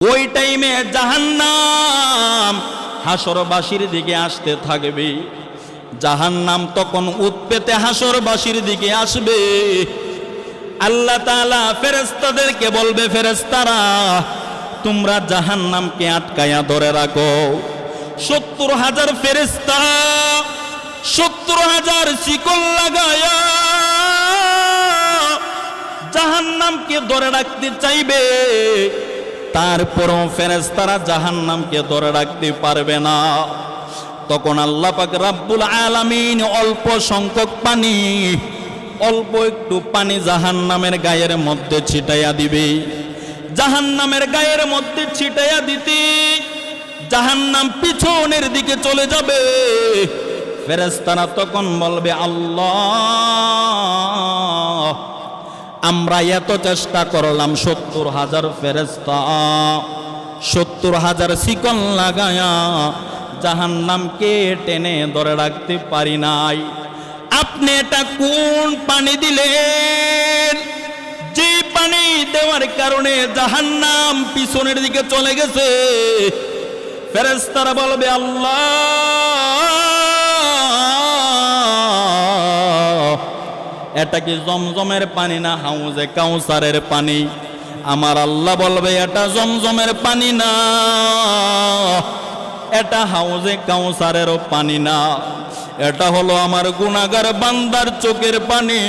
ওই টাইমে জাহান্নাম হাসরবাসীর দিকে আসতে থাকবে। জাহান্নাম তখন উৎপেতে হাসরবাসীর দিকে আসবে। আল্লাহ তাআলা ফেরেশতাদেরকে বলবে, ফেরেশতারা তোমরা জাহান্নামকে আটকায়া ধরে রাখো। ৭০,০০০ ফেরেশতা ৭০,০০০ শিকল লাগায়া জাহান্নামকে ধরে রাখতে চাইবে। তারপরও ফেরেশতারা জাহান্নামকে ধরে রাখতে পারবে না। তখন আল্লাহ পাক রব্বুল আলামিন অল্প সংখ্যক পানি, অল্প একটু পানি জাহান্নামের গায়ের মধ্যে ছিটাইয়া দিবে। জাহান্নামের গায়ের মধ্যে ছিটাইয়া দিতে জাহান্নাম পিছনের দিকে চলে যাবে। ফেরেশতারা তখন বলবে, আল্লাহ আমরা এত চেষ্টা করলাম, ৭০,০০০ ফেরেশতা ৭০,০০০ শিকল লাগায়া জাহান্নামকে টেনে ধরে রাখতে পারি নাই। আপনি এটা কোন পানি দিলেন? যে পানি দেওয়ার কারণে জাহান্নাম পিছনের দিকে চলে গেছে। ফেরেশতারা বলবে, আল্লাহ এটা কি জমজমের পানি না হাউজে কাউসারের পানি? আমার আল্লাহ বলবে, এটা জমজমের পানি না, এটা হাউজে কাউসারেরও পানি না, এটা হলো আমার গুনাহগার বান্দার চোখের পানি।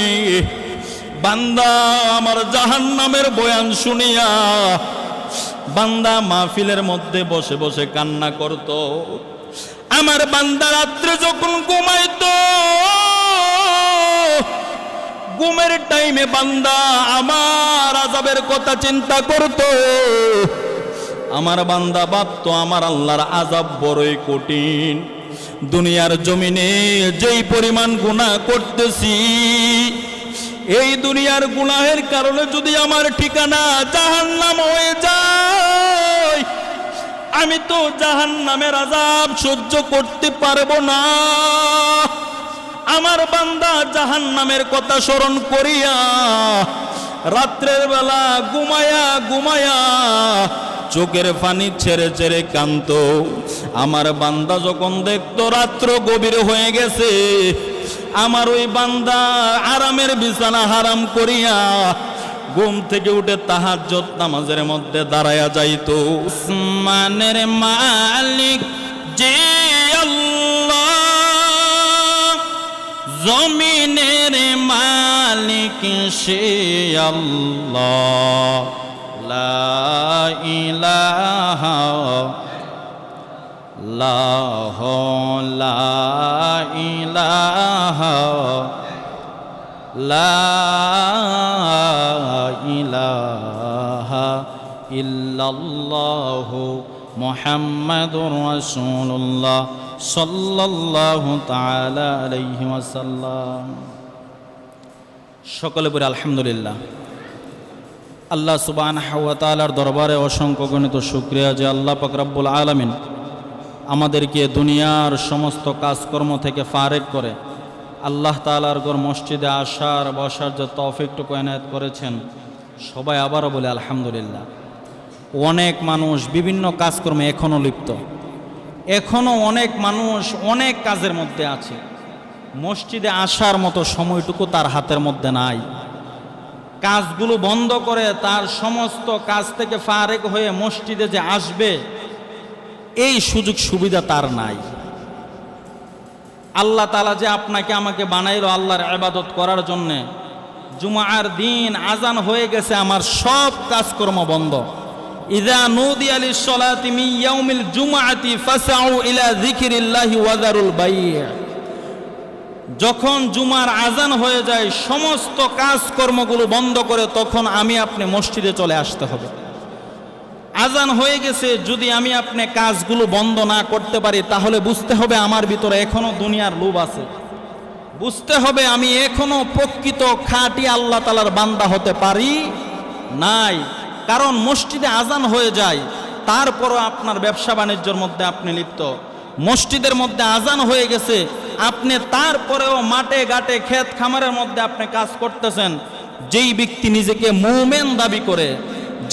বান্দা আমার জাহান্নামের বয়ান শুনিয়া বান্দা মাহফিলের মধ্যে বসে বসে কান্না করত। আমার বান্দা রাত্রে যখন ঘুমাইতো, ঘুমের টাইমে বান্দা আমার আযাবের কথা চিন্তা করত। আমার বান্দা ভাবতো আমার আল্লাহর আযাব বড়ই কঠিন। দুনিয়ার জমিনে যেই পরিমাণ গুনাহ করতেছি, এই দুনিয়ার গুনাহের কারণে যদি আমার ঠিকানা জাহান্নাম হয়ে যায়, আমি তো জাহান্নামের আযাব সহ্য করতে পারবো না। আমার বান্দা জাহান্নামের কথা স্মরণ করিয়া রাত্রের বেলা ঘুমায়া ঘুমায়া চোখের পানি ছেড়ে ছেড়ে কাঁদতো। আমার বান্দা যখন দেখতো রাত্র গভীর হয়ে গেছে, আমার ওই বান্দা আরামের বিছানা হারাম করিয়া ঘুম থেকে উঠে তাহাজ্জুদ নামাজের মধ্যে দাঁড়ায়া যাইতো। আসমানের মালিক যে আল্লাহ, জমিনের মালিক সে আল্লাহ, লা ইলাহা ইল্লাল্লাহ, লা ইলাহা ইল্লাল্লাহ, মুহাম্মাদুর রাসূলুল্লাহ সাল্লাল্লাহু তাআলা আলাইহি ওয়াসাল্লাম। সকলে বলি আলহামদুলিল্লাহ। আল্লাহ সুবহানাহু ওয়া তাআলার দরবারে অসংখ্য গণিত শুকরিয়া যে আল্লাহ পাক রব্বুল আলামিন আমাদেরকে দুনিয়ার সমস্ত কাজকর্ম থেকে ফারেক করে আল্লাহ তাআলার ঘর মসজিদে আসার বসার যে তৌফিকটুকু এনায়েত করেছেন। সবাই আবারও বলে আলহামদুলিল্লাহ। অনেক মানুষ বিভিন্ন কাজকর্মে এখনও লিপ্ত, এখনও অনেক মানুষ অনেক কাজের মধ্যে আছে। মসজিদে আসার মতো সময়টুকু তার হাতের মধ্যে নাই। কাজগুলো বন্ধ করে তার সমস্ত কাজ থেকে ফারেক হয়ে মসজিদে যে আসবে, এই সুযোগ সুবিধা তার নাই। আল্লাহ তাআলা যে আপনাকে আমাকে বানাইলো আল্লাহর ইবাদত করার জন্যে, জুমার দিন আজান হয়ে গেছে, আমার সব কাজকর্ম বন্ধ। ইযা নুদিয়া লিস-সালাতি মিন ইয়াউমিল জুমআতি ফাসআউ ইলা যিকরিল্লাহি ওয়া যারুল বাই'। যখন জুমার আজান হয়ে যায়, সমস্ত কাজকর্মগুলো বন্ধ করে তখন আমি আপনি মসজিদে চলে আসতে হবে। আজান হয়ে গেছে, যদি আমি আপনি কাজগুলো বন্ধ না করতে পারি, তাহলে বুঝতে হবে আমার ভিতরে এখনো দুনিয়ার লোভ আছে। বুঝতে হবে আমি এখনো প্রকৃত খাঁটি আল্লাহ তাআলার বান্দা হতে পারি নাই। কারণ মসজিদে আজান হয়ে যায়, তারপরও আপনার ব্যবসা বাণিজ্যের মধ্যে আপনি লিপ্ত। মসজিদের মধ্যে আজান হয়ে গেছে, আপনি তারপরেও মাঠে ঘাটে ক্ষেত খামারের মধ্যে আপনি কাজ করতেছেন। যেই ব্যক্তি নিজেকে মুমিন দাবি করে,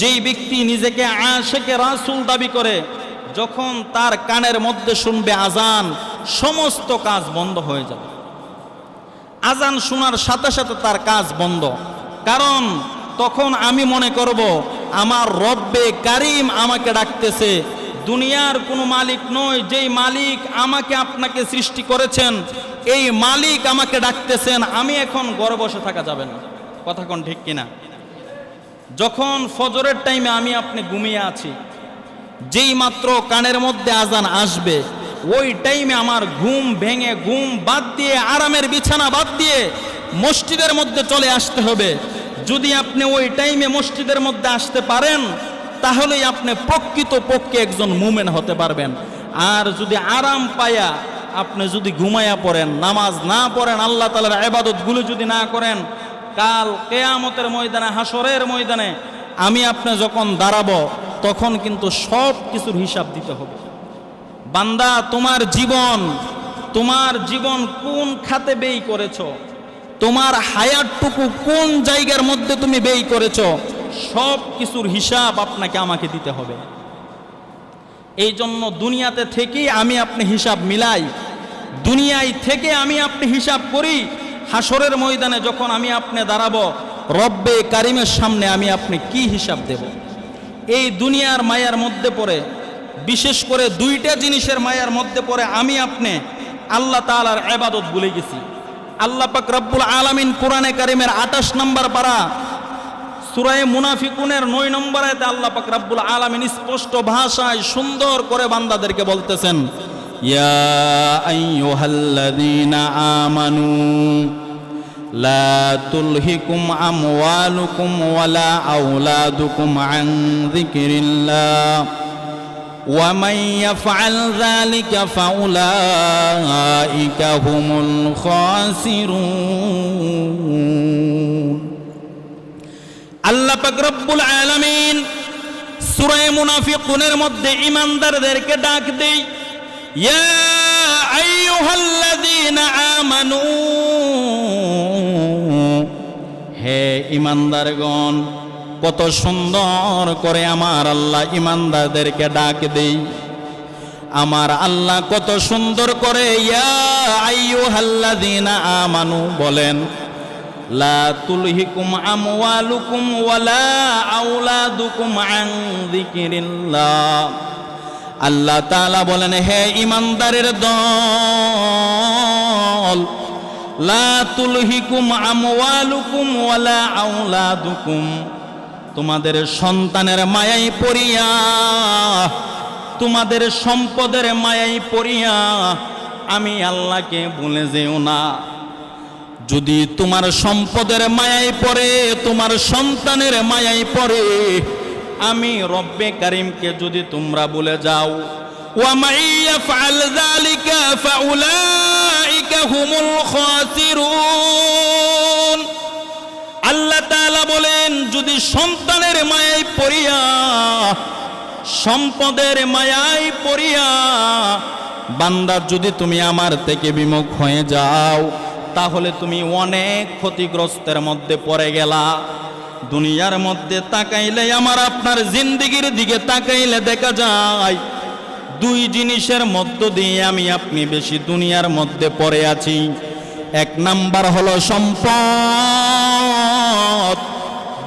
যেই ব্যক্তি নিজেকে আশিকে রাসূল দাবি করে, যখন তার কানের মধ্যে শুনবে আজান, সমস্ত কাজ বন্ধ হয়ে যাবে। আজান শোনার সাথে সাথে তার কাজ বন্ধ। কারণ তখন আমি মনে করব আমার রব্বে কারিম আমাকে ডাকতেছে। দুনিয়ার কোনো মালিক নয়, যেই মালিক আমাকে আপনাকে সৃষ্টি করেছেন, এই মালিক আমাকে ডাকতেছেন। আমি এখন ঘরে বসে থাকা যাবে না। কথা কোন ঠিক কিনা? যখন ফজরের টাইমে আমি আপনি ঘুমিয়ে আছি, যেই মাত্র কানের মধ্যে আজান আসবে, ওই টাইমে আমার ঘুম ভেঙে, ঘুম বাদ দিয়ে, আরামের বিছানা বাদ দিয়ে মসজিদের মধ্যে চলে আসতে হবে। যদি আপনি ওই টাইমে মসজিদের মধ্যে আসতে পারেন, তাহলেই আপনি প্রকৃতপক্ষে একজন মুমিন হতে পারবেন। আর যদি আরাম পায়া আপনি যদি ঘুমায়া পড়েন, নামাজ না পড়েন, আল্লাহ তাআলার ইবাদতগুলো যদি না করেন, কাল কিয়ামতের ময়দানে, হাসরের ময়দানে আমি আপনি যখন দাঁড়াবো, তখন কিন্তু সব কিছুর হিসাব দিতে হবে। বান্দা, তোমার জীবন কোন খাতে ব্যয় করেছো, তোমার হায়াতটুকু কোন জায়গার মধ্যে তুমি ব্যয় করেছো, সব কিছুর হিসাব আপনাকে আমাকে দিতে হবে। এই জন্য দুনিয়াতে থেকেই আমি আপনি হিসাব মিলাই, দুনিয়ায় থেকে আমি আপনি হিসাব করি। হাসরের ময়দানে যখন আমি আপনি দাঁড়াবো, রব্বে কারিমের সামনে আমি আপনি কি হিসাব দেব? এই দুনিয়ার মায়ার মধ্যে পড়ে, বিশেষ করে দুইটা জিনিসের মায়ার মধ্যে পড়ে আমি আপনি আল্লাহ তাআলার ইবাদত ভুলে গেছি। আল্লাহ পাক রব্বুল আলামিন কোরআনে কারিমের 28 নম্বর পারা সূরা মুনাফিকুনের 9 নম্বর আয়াতে আল্লাহ পাক রব্বুল আলামিন স্পষ্ট ভাষায় সুন্দর করে বান্দাদেরকে বলতেছেন, ইয়া আইয়ুহাল্লাযীনা আমানু লা তুলহিকুম আমওয়ালুকুম ওয়ালা আওলাদুকুম আন যিকরিল্লাহ ওয়া মান ইয়াফআল যালিকা ফাউলাইকা হুমুল খাসিরুন। আল্লাহ পাক রব্বুল আলামিন সূরা মুনাফিকুনের মধ্যে ঈমানদারদেরকে ডাক দেয়, ইয়া আইয়ুহাল্লাযীনা আমানু, হে ঈমানদারগণ। কত সুন্দর করে আমার আল্লাহ ঈমানদারদেরকে ডাক দেই। আমার আল্লাহ কত সুন্দর করে ইয়া আইয়ুহাল্লাযীনা আমানু বলেন। লা তুলহিকুম আমওয়ালুকুম ওয়ালা আওলাদুকুম আন যিকরিল্লাহ। আল্লাহ তাআলা বলেন, হে ঈমানদারের দল, লা তুলহিকুম আমওয়ালুকুম ওয়ালা আওলাদুকুম, তোমাদের সন্তানের মায়াই পড়িয়া, তোমাদের সম্পদের মায়াই পড়িয়া আমি আল্লাহকে ভুলে যেও না। যদি তোমার সম্পদের মায়াই পড়ে, তোমার সন্তানের মায়াই পড়ে, আমি রব্বে কারিমকে যদি তোমরা ভুলে যাও, ওয়া মান ইয়াফআল যালিকা ফাউলাইকা হুমুল খাসিরুন। আল্লাহ তাআলা বলেন, যদি সন্তানের মায়াই পড়িয়া, সম্পদের মায়াই পড়িয়া বান্দা যদি তুমি আমার থেকে বিমুখ হয়ে যাও, তাহলে তুমি অনেক ক্ষতিগ্রস্তের মধ্যে পড়ে গেলা। দুনিয়ার মধ্যে তাকাইলে, আমার আপনার জিন্দেগির দিকে তাকাইলে দেখা যায় দুই জিনিসের মধ্য দিয়ে আমি আপনি বেশি দুনিয়ার মধ্যে পড়ে আছি। এক নাম্বার হলো সম্পদ,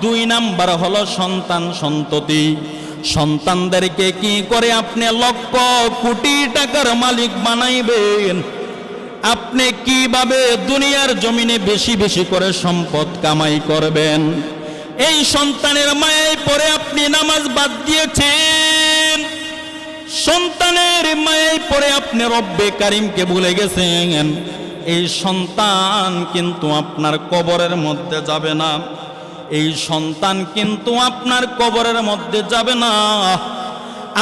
দুই নাম্বার হলো সন্তান সন্ততি। সন্তানদেরকে কি করে আপনি লক্ষ কোটি টাকার মালিক বানাইবেন, আপনি কিভাবে দুনিয়ার জমিনে বেশি বেশি করে সম্পদ কামাই করবেন, এই সন্তানের মায়ায় পড়ে আপনি নামাজ বাদ দিয়েছেন। সন্তানের মায়ায় পড়ে আপনি রব্বে কারিমকে ভুলে গেছেন। এই সন্তান কিন্তু আপনার কবরের মধ্যে যাবে না, এই সন্তান কিন্তু আপনার কবরের মধ্যে যাবে না।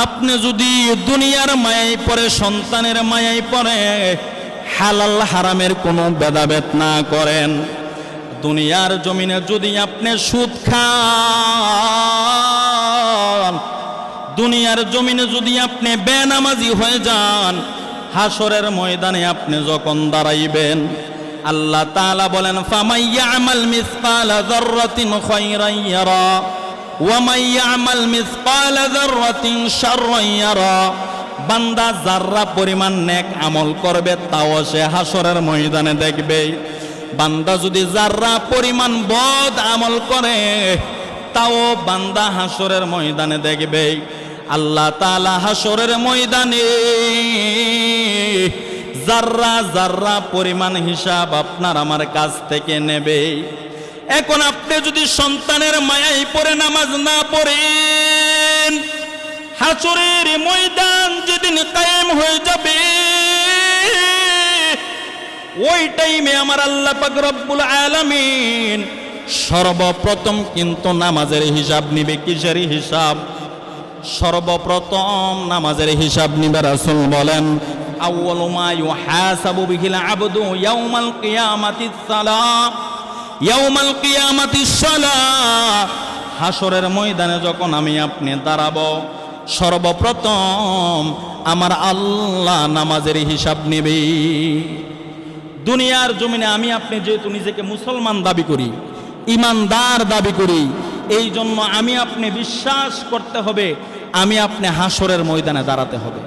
আপনি যদি দুনিয়ার মায়ায় পড়ে, সন্তানের মায়ায় পড়ে হালাল হারামের কোনো ভেদাভেদ না করেন, দুনিয়ার জমিনে যদি আপনি সুদ খান, দুনিয়ার জমিনে যদি আপনি বেনামাজি হয়ে যান, হাসরের ময়দানে আপনি যখন দাঁড়াইবেন, আল্লাহ তাআলা বলেন, ফামাইয়ামাল মিসকালা যাররাতিন খায়রান ইয়ারা ওয়া মান ইয়ামাল মিসকালা যাররাতিন শাররান ইয়ারা, বান্দা যাররা পরিমাণ নেক আমল করবে তাও সে হাসরের ময়দানে দেখবে। বান্দা যদি যাররা পরিমাণ বদ আমল করে তাও বান্দা হাসরের ময়দানে দেখবে। আল্লাহ তাআলা হাসরের ময়দানে যাররা যাররা পরিমাণ হিসাব আপনার আমার কাছ থেকে নেবে। এখন আপনি যদি সন্তানের মায়ায় পড়ে নামাজ না পড়েন, হাসরের ময়দান যেদিন কায়েম হয়ে যাবে ওই টাইমে আমার আল্লাহ পাক রব্বুল আলামিন সর্বপ্রথম কিন্তু নামাজের হিসাব নিবে। কিসের হিসাব? সর্বপ্রথম নামাজের হিসাব নিবে। রাসূল বলেন, আউয়ালু মা ইউহাসাবু বিহিল আবদু ইয়াউমাল কিয়ামাতিস সালাহ, ইয়াউমাল কিয়ামাতিস সালাহ। হাসরের ময়দানে যখন আমি আপনি দাঁড়াবো, সর্বপ্রথম আমার আল্লাহ নামাজের হিসাব নেবে। দুনিয়ার জমিনে আমি আপনি যেহেতু নিজেকে মুসলমান দাবি করি, ইমানদার দাবি করি, এই জন্য আমি আপনি বিশ্বাস করতে হবে আমি আপনি হাসরের ময়দানে দাঁড়াতে হবে।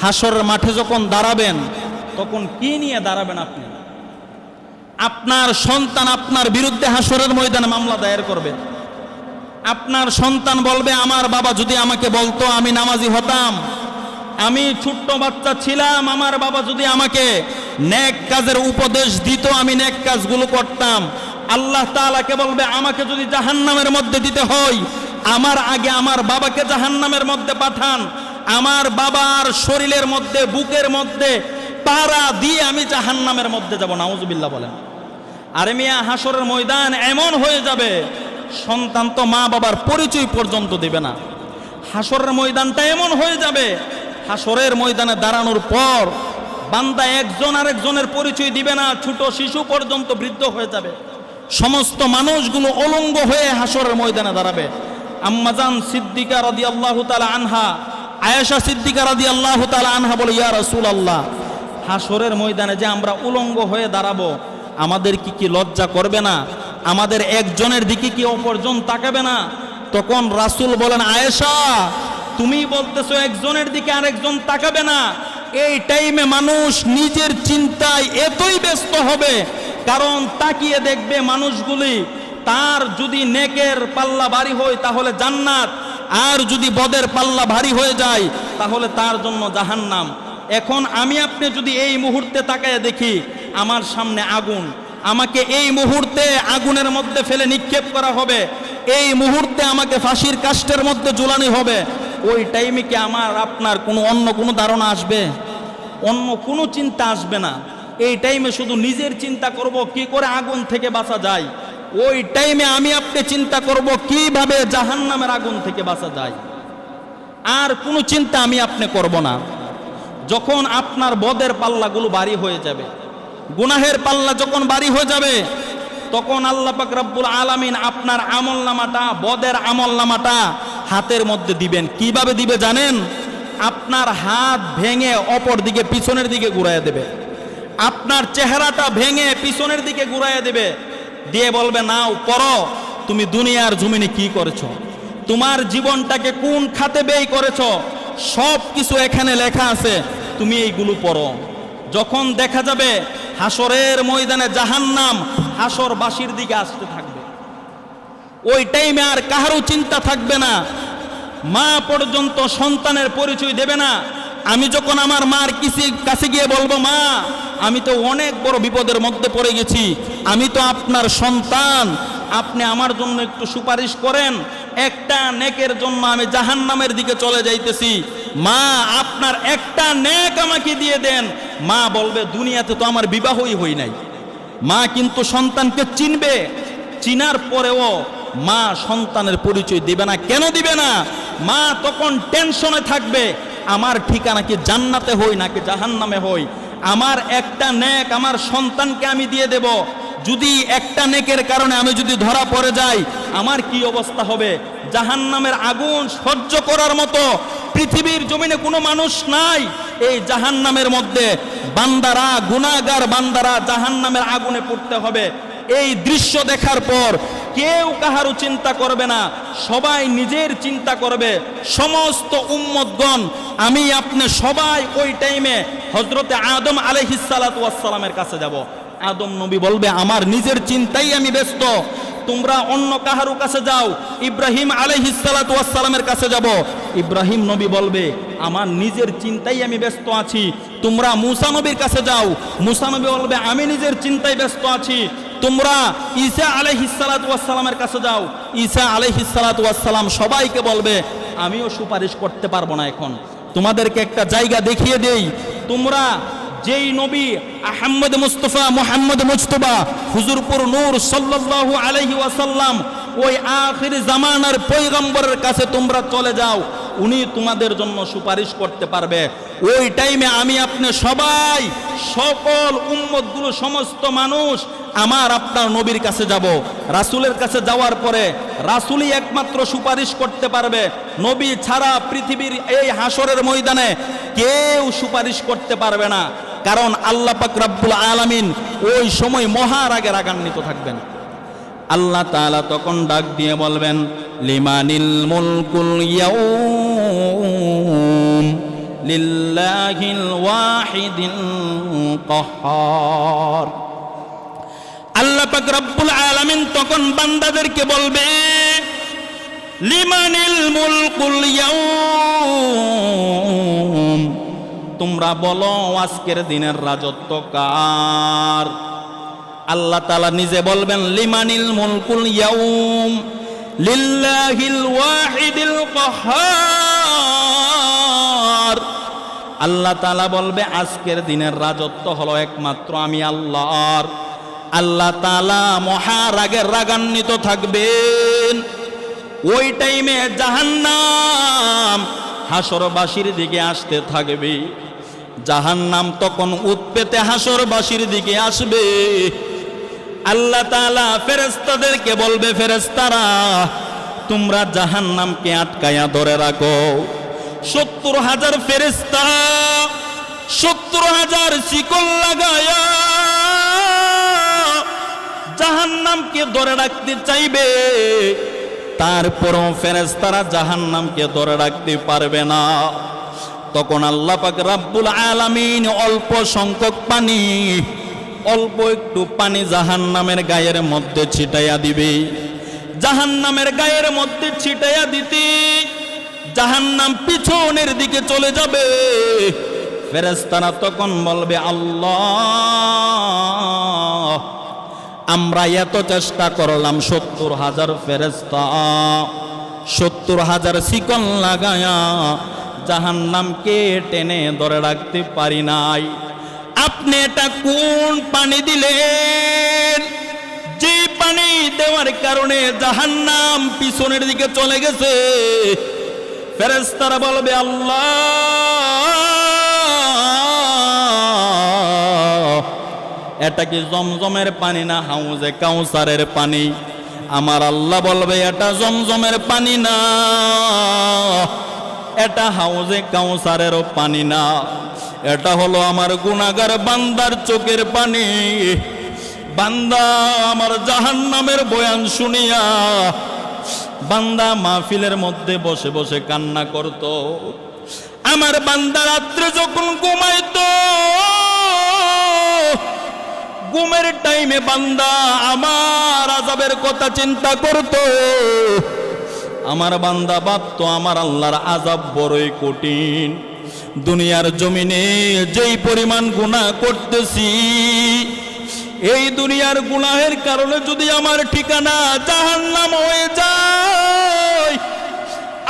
হাসরের মাঠে যখন দাঁড়াবেন তখন কি নিয়ে দাঁড়াবেন? আপনি আপনার সন্তান আপনার বিরুদ্ধে হাসরের ময়দানে মামলা দায়ের করবে। আপনার সন্তান বলবে, আমার বাবা যদি আমাকে বলতো আমি নামাজি হতাম, আমি ছোট্ট বাচ্চা ছিলাম, আমার বাবা যদি আমাকে নেক কাজের উপদেশ দিত আমি নেক কাজগুলো করতাম। আল্লাহ তাআলাকে বলবে, আমাকে যদি জাহান্নামের মধ্যে দিতে হয় আমার আগে আমার বাবাকে জাহান্নামের মধ্যে পাঠান, আমার বাবার শরীরের মধ্যে বুকের মধ্যে পাড়া দিয়ে আমি জাহান্নামের মধ্যে যাব। নাউজুবিল্লাহ বলেন। আরে মিয়া, হাসরের ময়দান এমন হয়ে যাবে সন্তান তো মা বাবার পরিচয় পর্যন্ত দেবে না। হাসরের ময়দানটা এমন হয়ে যাবে, হাসরের ময়দানে দাঁড়ানোর পর বান্দা একজন আরেকজনের পরিচয় দিবে না, ছোট শিশু পর্যন্ত বৃদ্ধ হয়ে যাবে। সমস্ত মানুষগুলো অলঙ্গ হয়ে হাসরের ময়দানে দাঁড়াবে। আম্মাজান সিদ্দিকা রাদিয়াল্লাহু তাআলা আনহা, আয়েশা সিদ্দিকা রাদিয়াল্লাহু তাআলা আনহা বলে, ইয়া রাসূলুল্লাহ, হাসরের ময়দানে যে আমরা উলঙ্গ হয়ে দাঁড়াবো আমাদের কি লজ্জা করবে না? আমাদের একজনের দিকে কি অপরজন তাকাবে না? তখন রাসূল বলেন, আয়েশা তুমি বলতেছো একজনের দিকে আরেকজন তাকাবে না? এই টাইমে মানুষ নিজের চিন্তায় এতই ব্যস্ত হবে, কারণ তাকিয়ে দেখবে মানুষগুলি তার যদি নেকের পাল্লা ভারী হয় তাহলে জান্নাত, আর যদি বদের পাল্লা ভারী হয়ে যায় তাহলে তার জন্য জাহান্নাম। এখন আমি আপনি যদি এই মুহূর্তে তাকায় দেখি আমার সামনে আগুন, আমাকে এই মুহূর্তে আগুনের মধ্যে ফেলে নিক্ষেপ করা হবে, এই মুহূর্তে আমাকে ফাঁসির কাষ্ঠের মধ্যে ঝুলানো হবে, ওই টাইমে কি আমার আপনার অন্য কোনো ধারণা আসবে? অন্য কোনো চিন্তা আসবে না। এই টাইমে শুধু নিজের চিন্তা করব কি করে আগুন থেকে বাঁচা যায়। ওই টাইমে আমি আপনি চিন্তা করব কিভাবে জাহান্নামের আগুন থেকে বাঁচা যায়। আর কোনো চিন্তা আমি আপনি করব না। যখন আপনার বদের পাল্লাগুলো ভারী হয়ে যাবে, গুনাহের পাল্লা যখন ভারী হয়ে যাবে, তখন আল্লাহ পাক রব্বুল আলামিন আপনার আমলনামাটা, বদের আমলনামাটা হাতের মধ্যে দিবেন। কিভাবে দিবে জানেন? আপনার হাত ভেঙে অপর দিকে পিছনের দিকে ঘুরাইয়া দেবে, আপনার চেহারাটা ভেঙে পিছনের দিকে ঘুরাইয়া দেবে, দিয়ে বলবে, নাও পড়ো তুমি দুনিয়ার জমিনে কি করেছো, তোমার জীবনটাকে কোন খাতে ব্যয় করেছো, সব কিছু এখানে লেখা আছে, তুমি এইগুলো পড়ো। যখন দেখা যাবে হাসরের ময়দানে জাহান্নাম হাসরবাসীর দিকে আসতে থাকবে, ওই টাইমে আর কাহারও চিন্তা থাকবে না। মা পর্যন্ত সন্তানের পরিচয় দেবে না। আমি যখন আমার মার কাছে গিয়ে বলবো, মা আমি তো অনেক বড় বিপদের মধ্যে পড়ে গেছি, আমি তো আপনার সন্তান, আপনি আমার জন্য একটু সুপারিশ করেন, একটা নেকের জন্য আমি জাহান্নামের দিকে চলে যাইতেছি, মা আপনার একটা নেক আমাকে দিয়ে দেন। মা বলবে, দুনিয়াতে তো আমার বিবাহই হই নাই। মা কিন্তু সন্তানকে চিনবে, চিনার পরেও মা সন্তানের পরিচয় দিবে না। কেন দিবে না? মা তখন টেনশনে থাকবে, আমার ঠিকানা কি জান্নাতে হই নাকি জাহান্নামে হই, আমার একটা নেক আমার সন্তানকে আমি দিয়ে দেব, যদি একটা নেকের কারণে আমি যদি ধরা পড়ে যাই আমার কি অবস্থা হবে। জাহান্নামের আগুন সহ্য করার মতো পৃথিবীর জমিনে কোনো মানুষ নাই। এই জাহান্নামের মধ্যে বান্দারা, গুনাহগার বান্দারা জাহান্নামের আগুনে পড়তে হবে। এই দৃশ্য দেখার পর কেউ কাহারও চিন্তা করবে না, সবাই নিজের চিন্তা করবে। সমস্ত উম্মতগণ, আমি আপনি সবাই ওই টাইমে হযরতে আদম আলাইহিস সালাতু ওয়াস সালামের কাছে যাব। আদম নবী বলবে, আমার নিজের চিন্তাই আমি ব্যস্ত, তোমরা অন্য কাহারও কাছে যাও। ইব্রাহিম আলাইহিস সালাতু ওয়াস সালামের কাছে যাব। ইব্রাহিম নবী বলবে, আমার নিজের চিন্তাই আমি ব্যস্ত আছি, তোমরা মূসা নবীর কাছে যাও। মূসা নবী বলবে, আমি নিজের চিন্তায় ব্যস্ত আছি, তোমরা ঈসা আলাইহিস সালাতু ওয়াস সালামের কাছে যাও। ঈসা আলাইহিস সালাতু ওয়াস সালাম সবাইকে বলবে, আমিও সুপারিশ করতে পারবো না, এখন তোমাদেরকে একটা জায়গা দেখিয়ে দেই। তোমরা যেই নবী আহমদ মুস্তফা মুহাম্মদ মুজতবা হুজুরপুর নূর সাল্লাল্লাহু আলাইহি ওয়াসাল্লাম, ওই আখির জামানার পয়গম্বরের কাছে তোমরা চলে যাও, উনি তোমাদের জন্য সুপারিশ করতে পারবে। ওই টাইমে আমি আপনি সবাই, সকল উম্মতগুলো, সমস্ত মানুষ আমার আপনার নবীর কাছে যাব। রাসূলের কাছে যাওয়ার পরে রাসূলই একমাত্র সুপারিশ করতে পারবে। নবী ছাড়া পৃথিবীর এই হাসরের ময়দানে কেউ সুপারিশ করতে পারবে না, কারণ আল্লাহ পাক রব্বুল আলামিন ওই সময় মহারাগে রাগান্বিত থাকবেন। আল্লাহ তাআলা তখন ডাক দিয়ে বলবেন, লিমানিল মুলকুল ইয়াউম লিল্লাহিল ওয়াহিদিল কাহ্হার। আল্লাহ পাক রব্বুল আলামিন তখন বান্দাদেরকে বলবে, লিমানিল মুলকুল ইয়াউম, তোমরা বলো আজকের দিনের রাজত্ব কার? আল্লাহ তাআলা নিজে বলবেন, লিমানিল মুলকুল ইয়াউম লিল্লাহিল ওয়াহিদিল কাহ্হার। আল্লাহ তাআলা বলবে, আজকের দিনের রাজত্ব হলো একমাত্র আমি আল্লাহর। আল্লাহ তাআলা মহারাগের রাগান্বিত থাকবেন। ওই টাইমে জাহান্নাম হাসরবাসীর দিকে আসতে থাকবে। জাহান্নাম তখন উৎপেতে হাসরবাসীর দিকে আসবে। আল্লাহ তাআলা ফেরেশতাদেরকে বলবে, ফেরেশতারা তোমরা জাহান্নামকে আটকায়া ধরে রাখো। ৭০,০০০ ফেরেশতা ৭০,০০০ শিকল লাগায়া জাহান্নামকে ধরে রাখতে চাইবে, তারপরও ফেরেশতারা জাহান্নামকে ধরে রাখতে পারবে না। তখন আল্লাহ পাক রব্বুল আলামিন অল্প সংখ্যক পানি, অল্প একটু পানি জাহান্নামের গায়ের মধ্যে ছিটাইয়া দিবে। জাহান্নামের গায়ের মধ্যে ছিটাইয়া দিতে জাহান্নাম পিছনের দিকে চলে যাবে। ফেরেশতারা তখন বলবে, আল্লাহ, আমরা এত চেষ্টা করলাম, ৭০,০০০ ফেরেশতা ৭০,০০০ শিকল লাগায়া জাহান্নামকে টেনে ধরে রাখতে পারি নাই। আপনি এটা কোন পানি দিলেন? যে পানি দেওয়ার কারণে জাহান্নাম পিছনের দিকে চলে গেছে। ফেরেশতারা বলবে, আল্লাহ, এটা কি জমজমের পানি না হাউজে কাউসারের পানি? আমার আল্লাহ বলবে, এটা জমজমের পানি না, এটা হাউজে কাউসারেরও পানি না, এটা হলো আমার গুনাহগার বান্দার চোখের পানি। বান্দা আমার জাহান্নামের বয়ান শুনিয়া বান্দা মাহফিলের মধ্যে বসে বসে কান্না করত। আমার বান্দা রাত্রে যখন ঘুমাইতো, ঘুমের টাইমে বান্দা আমার আযাবের কথা চিন্তা করত। আমার বান্দা ভাবতো, আমার আল্লাহর আযাব বড়ই কঠিন। দুনিয়ার জমিনে যেই পরিমাণ গুনাহ করতেছি, এই দুনিয়ার গুনাহের কারণে যদি আমার ঠিকানা জাহান্নাম হয়ে যায়,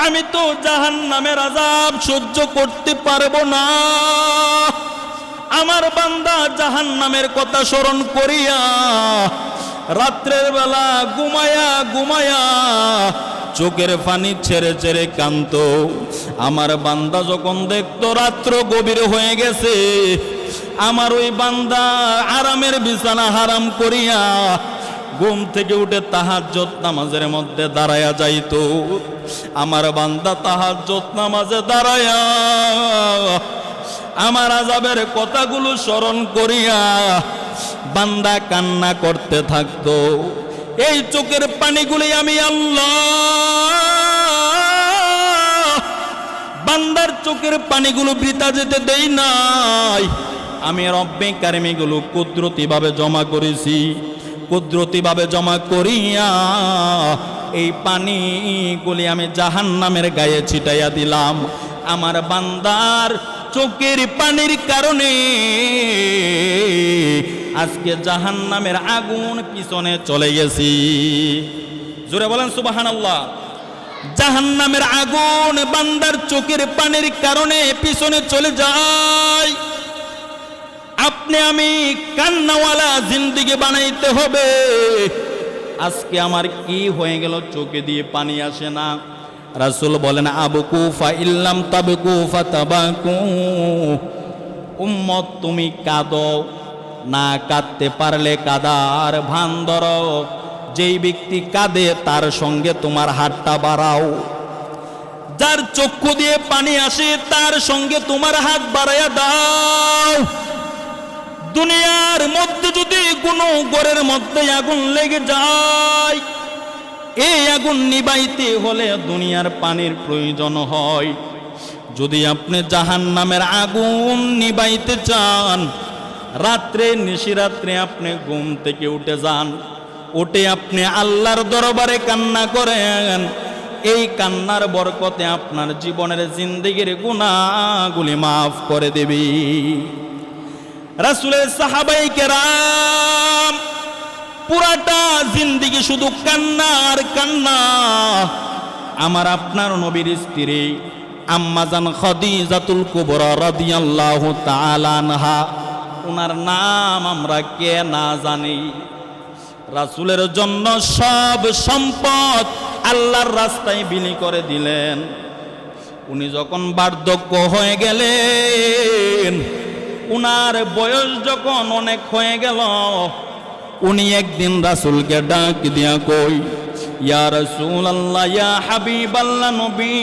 আমি তো জাহান্নামের আযাব সহ্য করতে পারবো না। আমার বান্দা জাহান্নামের কথা স্মরণ করিয়া রাত্রের বেলা ঘুমায়া ঘুমায়া চোখের পানি ছেড়ে ছেড়ে কাঁদতো। আমার বান্দা যখন দেখতো রাত্র গভীর হয়ে গেছে, আমার ওই বান্দা আরামের বিছানা হারাম করিয়া ঘুম থেকে উঠে তাহাজ্জুদ নামাজের মধ্যে দাঁড়ায়া যাইতো। আমার বান্দা তাহাজ্জুদ নামাজে দাঁড়ায়া আমার আযাবের কথাগুলো স্মরণ করিয়া বান্দা কান্না করতে থাকতো। এই চোখের পানিগুলি আমি আল্লাহ, বান্দার চোখের পানিগুলো বৃথা যেতে দেই নাই। আমি রব্বে কারিম এগুলো কুদরতিভাবে জমা করেছি। কুদরতিভাবে জমা করিয়া এই পানিগুলি আমি জাহান্নামের গায়ে ছিটাইয়া দিলাম। আমার বান্দার চোখের পানির কারণে আজকে জাহান্নামের আগুন পিছনে চলে গেছি। জোরে বলেন সুবহানাল্লাহ। জাহান্নামের আগুন বান্দার চোখের পানির কারণে পিছনে চলে যায়। আপনি আমি কান্নাওয়ালা জিন্দেগি বানাইতে হবে। আজকে আমার কি হয়ে গেল, চোখে দিয়ে পানি আসে না। রাসূল বলেন আবকু ফা ইল্লাম তাবকু ফাতাবাকু। উম্মত তুমি কাঁদো, না কাঁদতে পারলে কাদার ভান ধরো। যেই ব্যক্তি কাঁদে তার সঙ্গে তোমার হাতটা বাড়াও। যার চক্ষু দিয়ে পানি আসে তার সঙ্গে তোমার হাত বাড়াইয়া দাও। দুনিয়ার মধ্যে যদি কোনো ঘরের মধ্যে আগুন লেগে যায়, এই আগুন নিবাইতে হলে দুনিয়ার পানির প্রয়োজন হয়। যদি আপনি জাহান্নামের আগুন নিবাইতে চান, রাত্রে নিশিরাত্রে আপনি ঘুম থেকে উঠে যান, উঠে আপনি আল্লাহর দরবারে কান্না করেন। এই কান্নার বরকতে আপনার জীবনের জিন্দেগির গুনাহগুলি মাফ করে দেবে। রাসূলের সাহাবায়ে কেরাম পুরাটা জিন্দেগি শুধু কান্না আর কান্না। আমার আপনার নবীর স্ত্রী আম্মাজান খাদিজাতুল কুবরা রাদিয়াল্লাহু তাআলা আনহা, ওনার নাম আমরা কে না জানি। রাসূলের জন্য সব সম্পদ আল্লাহর রাস্তায় বিলি করে দিলেন। উনি যখন বার্ধক্য হয়ে গেলেন, উনার বয়স যখন অনেক হয়ে গেল, উনি একদিন রাসূলকে ডাক দিয়া কই, ইয়া রাসূলুল্লাহ, ইয়া হাবিবাল্লাহ নবী,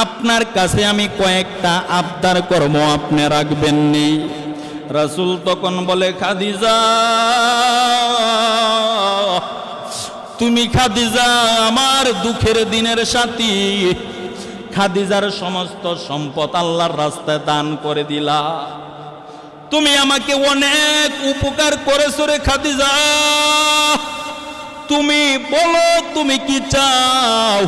আপনার কাছে আমি কয়েকটা আবদার করব, আপনি রাখবেন নি? রাসূল তখন বলে, খাদিজা, তুমি খাদিজা আমার দুঃখের দিনের সাথী। খাদিজার সমস্ত সম্পদ আল্লাহর রাস্তায় দান করে দিলা। তুমি আমাকে অনেক উপকার করেছো রে খাদিজা। তুমি বলো তুমি কি চাও?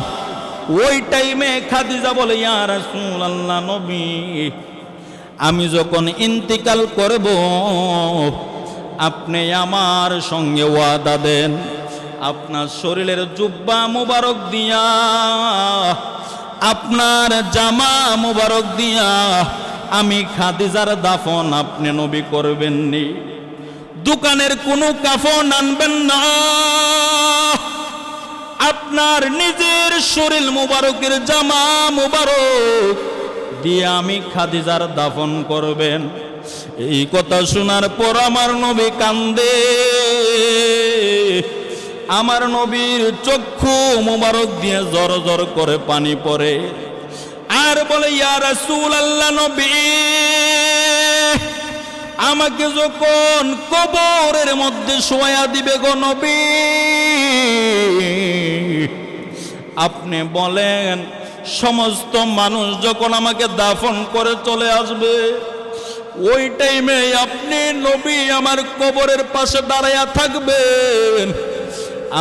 ওই টাইমে খাদিজা বলে, ইয়া রাসূলুল্লাহ নবী, আমি যখন ইন্তিকাল করব, আপনি আমার সঙ্গে ওয়াদা দেন, আপনার শরীরের জুব্বা মুবারক দিয়া, আপনার জামা মুবারক দিয়া আমি খাদিজার দাফন আপনি নবী করবেন নি। দোকানের কোনো কাফন আনবেন না, আপনার নিজের শরীর মুবারকের জামা মুবারক দিয়ে আমি খাদিজার দাফন করবেন। এই কথা শোনার পর আমার নবী কান্দে। আমার নবীর চক্ষু মুবারক দিয়ে জর জর করে পানি পড়ে, আর বলে, ইয়া রাসূলুল্লাহ নবী, আমাকে যখন কবরের মধ্যে শোয়া দিবে গো নবী, আপনি বলেন সমস্ত মানুষ যখন আমাকে দাফন করে চলে আসবে, ওই টাইমে আপনি নবী আমার কবরের পাশে দাঁড়াইয়া থাকবেন।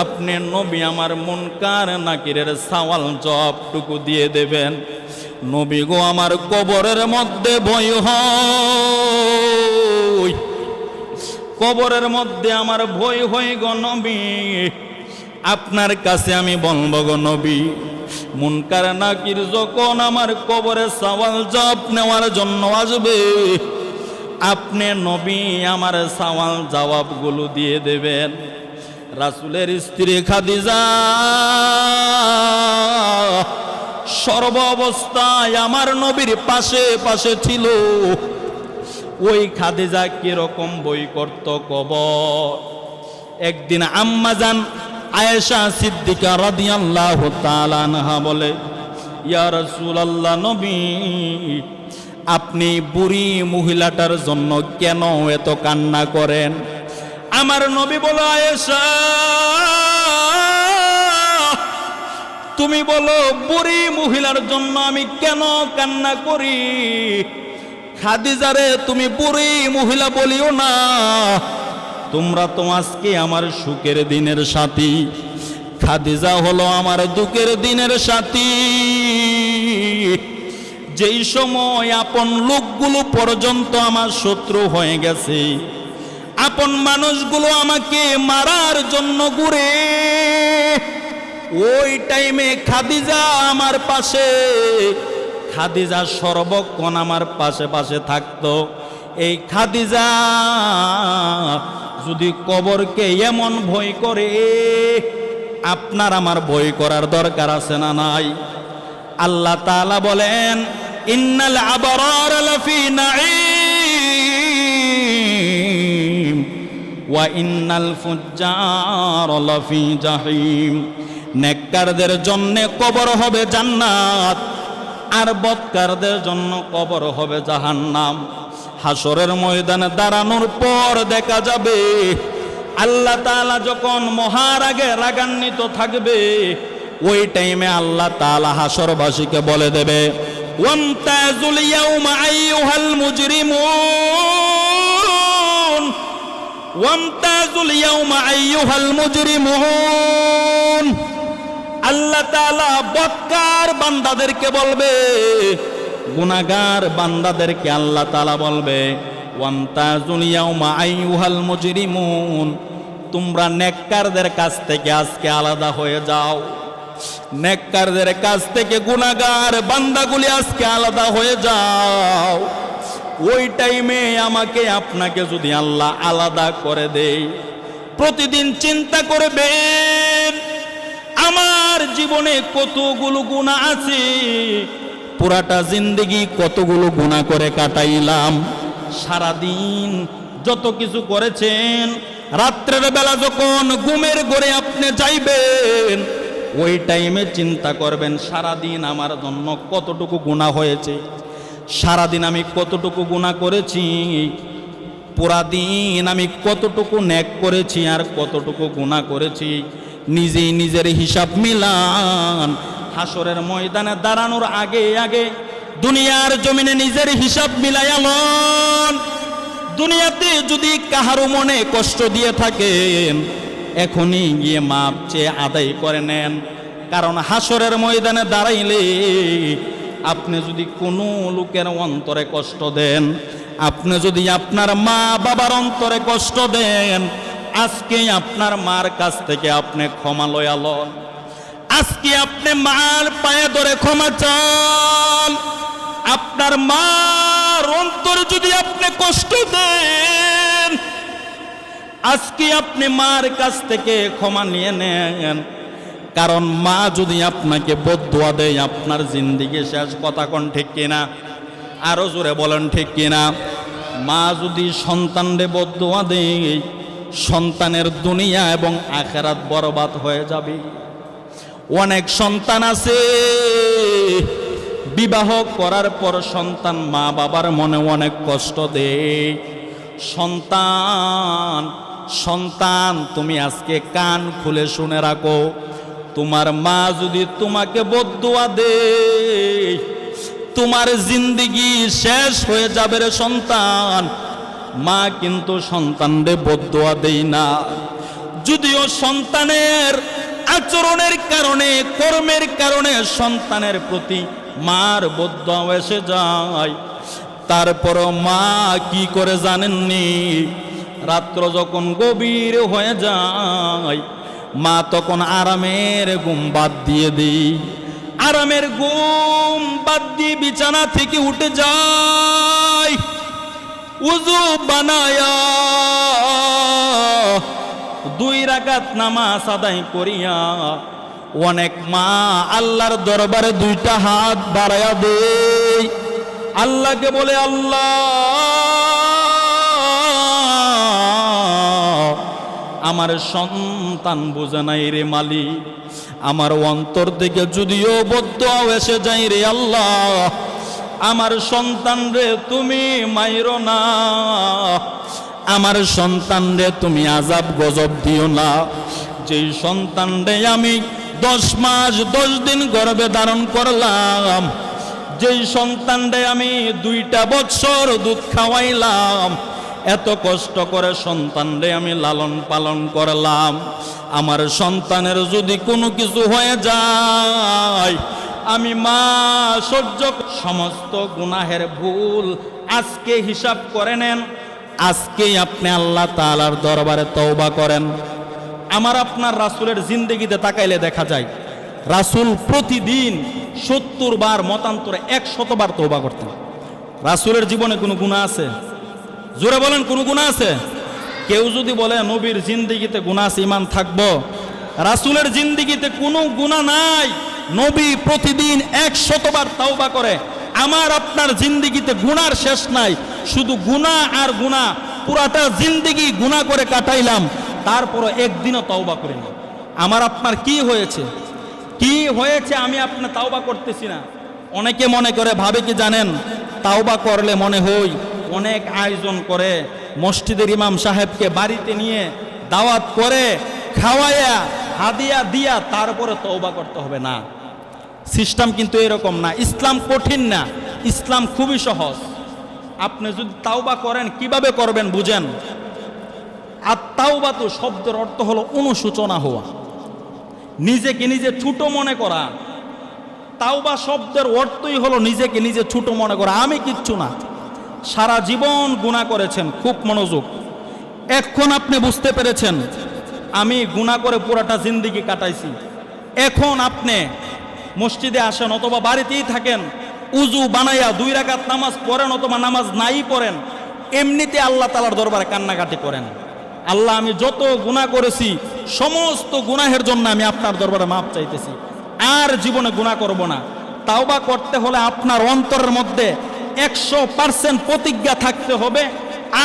আপনি নবী আমার মুনকার নাকিরের সওয়াল জবাবটুকু দিয়ে দেবেন। নবী গো, আমার কবরের মধ্যে ভয় হয়, কবরের মধ্যে আমার ভয় হয় গো নবী। আপনার কাছে আমি বলবো গো নবী, মুনকার নাকির যখন আমার কবরে সওয়াল জবাব নেওয়ার জন্য আসবে, আপনি নবী আমার সওয়াল জবাবগুলো দিয়ে দেবেন। রাসূলের স্ত্রী খাদিজা সর্ব অবস্থায় আমার নবীর পাশে পাশে ছিল। ওই খাদিজা কিরকম বই করত কবর। একদিন আম্মাজান আয়েশা সিদ্দিকা রাদিয়াল্লাহু তাআলা আনহা বলে, ইয়া রাসূলুল্লাহ নবী, আপনি বুড়ি মহিলাটার জন্য কেন এত কান্না করেন? আমার নবী বলো আয়েশা, তুমি বলো বুড়ি মহিলার জন্য আমি কেন কান্না করি? খাদিজারে তুমি বুড়ি মহিলা বলিও না, তোমরা তো আজকে আমার সুখের দিনের সাথী, খাদিজা হলো আমার দুঃখের দিনের সাথী। যেই সময় আপন লোকগুলো পর্যন্ত আমার শত্রু হয়ে গেছে, আপন মানুষগুলো আমাকে মারার জন্য ঘুরে, ওই টাইমে খাদিজা আমার পাশে, খাদিজা সর্বক্ষণ আমার পাশে পাশে থাকতো। এই খাদিজা যদি কবরকে এমন ভয় করে, আপনার আমার ভয় করার দরকার আছে না নাই? আল্লাহ তাআলা বলেন ইন্নাল আবরার লাফি নাঈম ওয়া ইন্নাল ফুজ্জার লাফি জাহিম। নেককারদের জন্য কবর হবে জান্নাত, আর বদকারদের জন্য কবর হবে জাহান্নাম। হাসরের ময়দানে দাঁড়ানোর পর দেখা যাবে আল্লাহ তাআলা যখন মহারাগে রাগান্বিত থাকবে, ওই টাইমে আল্লাহ তাআলা হাসরবাসীকে বলে দেবে ওয়ামতাজুল ইয়াউমা আইয়ুহাল মুজরিমুন, ওয়ামতাজুল ইয়াউমা আইয়ুহাল মুজরিমুন। আল্লাহ তাআলা বদকার বান্দাদেরকে বলবে, গুনাহগার বান্দাদেরকে আল্লাহ তাআলা বলবে ওয়ামতাজুল ইয়াউমা আইয়ুহাল মুজরিমুন, তোমরা নেককারদের কাছ থেকে আজকে আলাদা হয়ে যাও। নেককারদের কাছ থেকে গুনাহগার বান্দাগুলি আজকে আলাদা হয়ে যাও। ওই টাইমে আমাকে আপনাকে যদি আল্লাহ আলাদা করে দেয়, প্রতিদিন চিন্তা করবেন আমার জীবনে কতগুলো গুনাহ আছে, পুরাটা জিন্দেগি কতগুলো গুনাহ করে কাটাইলাম। সারাদিন যত কিছু করেছেন, রাত্রের বেলা যখন ঘুমের ঘরে আপনি যাইবেন, ওই টাইমে চিন্তা করবেন সারাদিন আমার জন্য কতটুকু গুনাহ হয়েছে, সারাদিন আমি কতটুকু গুনাহ করেছি, পুরা দিন আমি কতটুকু নেক করেছি আর কতটুকু গুনাহ করেছি। নিজেই নিজের হিসাব মিলান। হাসরের ময়দানে দাঁড়ানোর আগে আগে দুনিয়ার জমিনে নিজের হিসাব মিলাইয়ালন। দুনিয়াতে যদি কাহারও মনে কষ্ট দিয়ে থাকেন, এখনই গিয়ে মাপ চেয়ে আদায় করে নেন। কারণ হাসরের ময়দানে দাঁড়াইলে আপনি যদি কোনো লোকের অন্তরে কষ্ট দেন, আপনি যদি আপনার মা বাবার অন্তরে কষ্ট দেন, আজকে আপনার মার কাছ থেকে আপনি ক্ষমা লয়ালন। আজকে আপনি মার পায়ে ধরে ক্ষমা চান। আপনার মার অন্তরে যদি আপনি কষ্ট দেন, আজকে আপনি মার কাছ থেকে ক্ষমা নিয়ে নেন। কারণ মা যদি আপনাকে বদদুয়া দেয়, আপনার জিন্দেগি শেষ। কথা কোন ঠিক কিনা? আরো জোরে বলেন ঠিক কিনা? মা যদি সন্তানরে বদদুয়া দেয়, সন্তানের দুনিয়া এবং আখিরাত বরবাদ হয়ে যাবে। অনেক সন্তান আছে বিবাহ করার পর সন্তান মা বাবার মনে অনেক কষ্ট দেয়। সন্তান সন্তান তুমি আজকে কান খুলে শুনে রাখো, তোমার মা যদি তোমাকে বদদুয়া দেয়, তোমার জিন্দেগি শেষ হয়ে যাবে রে সন্তান। মা কিন্তু সন্তানরে বদদুয়া দেয় না। যদিও সন্তানের আচরণের কারণে, কর্মের কারণে সন্তানের প্রতি মার বদদুয়া এসে যায়, তারপরও মা কি করে জানেননি? রাত্র যখন গভীর হয়ে যায়, মা তখন আরামের ঘুম বাদ দিয়ে দেয়। আরামের ঘুম বাদ দিয়ে বিছানা থেকে উঠে যায়, উযু বানায়া 2 রাকাত নামাজ আদায় করিয়া অনেক মা আল্লাহর দরবারে 2টা হাত বাড়ায়া দেয়। আল্লাহকে বলে, আল্লাহ আমার সন্তান বোঝে নাই রে মালিক, আমার অন্তর থেকে যদিও বদদুয়া এসে যায় রে আল্লাহ, আমার সন্তান রে তুমি মাইরো না। আমার সন্তান রে তুমি আযাব গজব দিও না। যেই সন্তান রে আমি 10 মাস 10 দিন গর্ভে ধারণ করলাম, যেই সন্তান রে আমি 2টা বছর দুধ খাওয়াইলাম, এত কষ্ট করে সন্তান রে আমি লালন পালন করলাম, আমার সন্তানের যদি কোনো কিছু হয়ে যায় আমি মা সহ্য। সমস্ত গুনাহের ভুল আজকে হিসাব করে নেন, আজকেই আপনি আল্লাহ তাআলার দরবারে তওবা করেন। আমার আপনার রাসূলের জিন্দেগিতে তাকাইলে দেখা যায় রাসূল প্রতিদিন 70 বার মতান্তরে 100 বার তওবা করতেন। রাসূলের জীবনে কোনো গুনাহ আছে? জোরে বলেন, কোনো গুনাহ আছে? কেউ যদি বলে নবীর জিন্দেগিতে গুনাহ আছে, ঈমান থাকবো? রাসূলের জিন্দেগিতে কোনো গুনাহ নাই, নবী প্রতিদিন 100 বার তওবা করে। আমার আপনার জিন্দেগিতে গুনার শেষ নাই, শুধু গুনাহ আর গুনাহ, পুরাটা জিন্দেগি গুনাহ করে কাটাইলাম, তারপরও একদিনও তওবা করি না। আমার আপনার কি হয়েছে? কি হয়েছে আমি আপনার তওবা করতেছি না? অনেকে মনে করে, ভাবে কি জানেন, তওবা করলে মনে হয় অনেক আয়োজন করে মসজিদের ইমাম সাহেবকে বাড়িতে নিয়ে দাওয়াত করে খাওয়ায়া হাদিয়া দিয়া তারপরে তওবা করতে হবে। না, সিস্টেম কিন্তু এরকম না। ইসলাম কঠিন না, ইসলাম খুবই সহজ। আপনি যদি তাওবা করেন, কিভাবে করবেন বুঝেন। আর তাওবা তো শব্দের অর্থ হলো অনুশোচনা হওয়া, নিজেকে নিজে ছোট মনে করা। তাওবা শব্দের অর্থই হলো নিজেকে নিজে ছোট মনে করা, আমি কিচ্ছু না। সারা জীবন গুনাহ করেছেন, খুব মনোযোগ। এখন আপনি বুঝতে পেরেছেন আমি গুনাহ করে পুরাটা জিন্দেগি কাটাইছি। এখন আপনি মসজিদে আসেন অথবা বাড়িতেই থাকেন, উজু বানাইয়া 2 রাকাত নামাজ পড়েন অথবা নামাজ নাই পড়েন, এমনিতে আল্লাহ তাআলার দরবারে কান্নাকাটি করেন, আল্লাহ আমি যত গুনাহ করেছি সমস্ত গুনাহের জন্য আমি আপনার দরবারে মাপ চাইতেছি, আর জীবনে গুনাহ করব না। তাওবা করতে হলে আপনার অন্তরের মধ্যে 100% প্রতিজ্ঞা থাকতে হবে,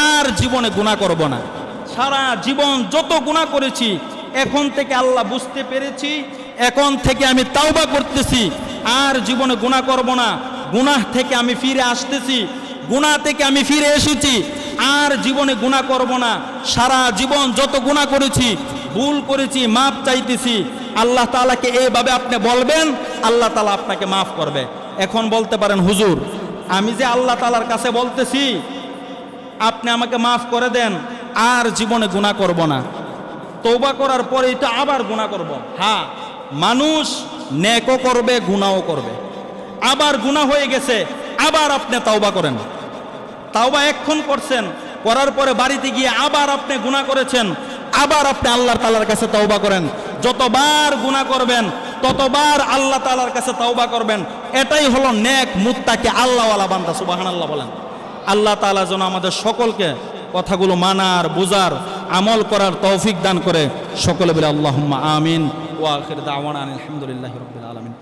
আর জীবনে গুনাহ করব না। সারা জীবন যত গুনাহ করেছি, এখন থেকে আল্লাহ বুঝতে পেরেছি, এখন থেকে আমি তাওবা করতেছি, আর জীবনে গুনাহ করব না। গুনাহ থেকে আমি ফিরে আসতেছি, গুনাহ থেকে আমি ফিরে এসেছি, আর জীবনে গুনাহ করব না। সারা জীবন যত গুনাহ করেছি, ভুল করেছি, মাপ চাইতেছি। আল্লাহ তাআলাকে এইভাবে আপনি বলবেন, আল্লাহ তাআলা আপনাকে মাফ করবে। এখন বলতে পারেন, হুজুর আমি যে আল্লাহ তাআলার কাছে বলতেছি আপনি আমাকে মাফ করে দেন, আর জীবনে গুনাহ করব না, তওবা করার পরেই তো আবার গুনাহ করব। হ্যাঁ, মানুষ নেকও করবে গুনাহও করবে, আবার গুনাহ হয়ে গেছে আবার আপনি তাওবা করেন। তাওবা এখন করছেন, করার পরে বাড়িতে গিয়ে আবার আপনি গুনাহ করেছেন, আবার আপনি আল্লাহ তাআলার কাছে তাওবা করেন। যতবার গুনাহ করবেন ততবার আল্লাহ তাআলার কাছে তাওবা করবেন। এটাই হলো নেক মুত্তাকি আল্লাহওয়ালা বান্দা। সুবহানাল্লাহ বলেন। আল্লাহ তাআলা যেন আমাদের সকলকে কথাগুলো মানার, বুঝার, আমল করার তৌফিক দান করে। সকলে বলে আল্লাহুম্মা আমিন। ওয়া আখির দাওয়ানা আলহামদুলিল্লাহি রাব্বিল আলামিন।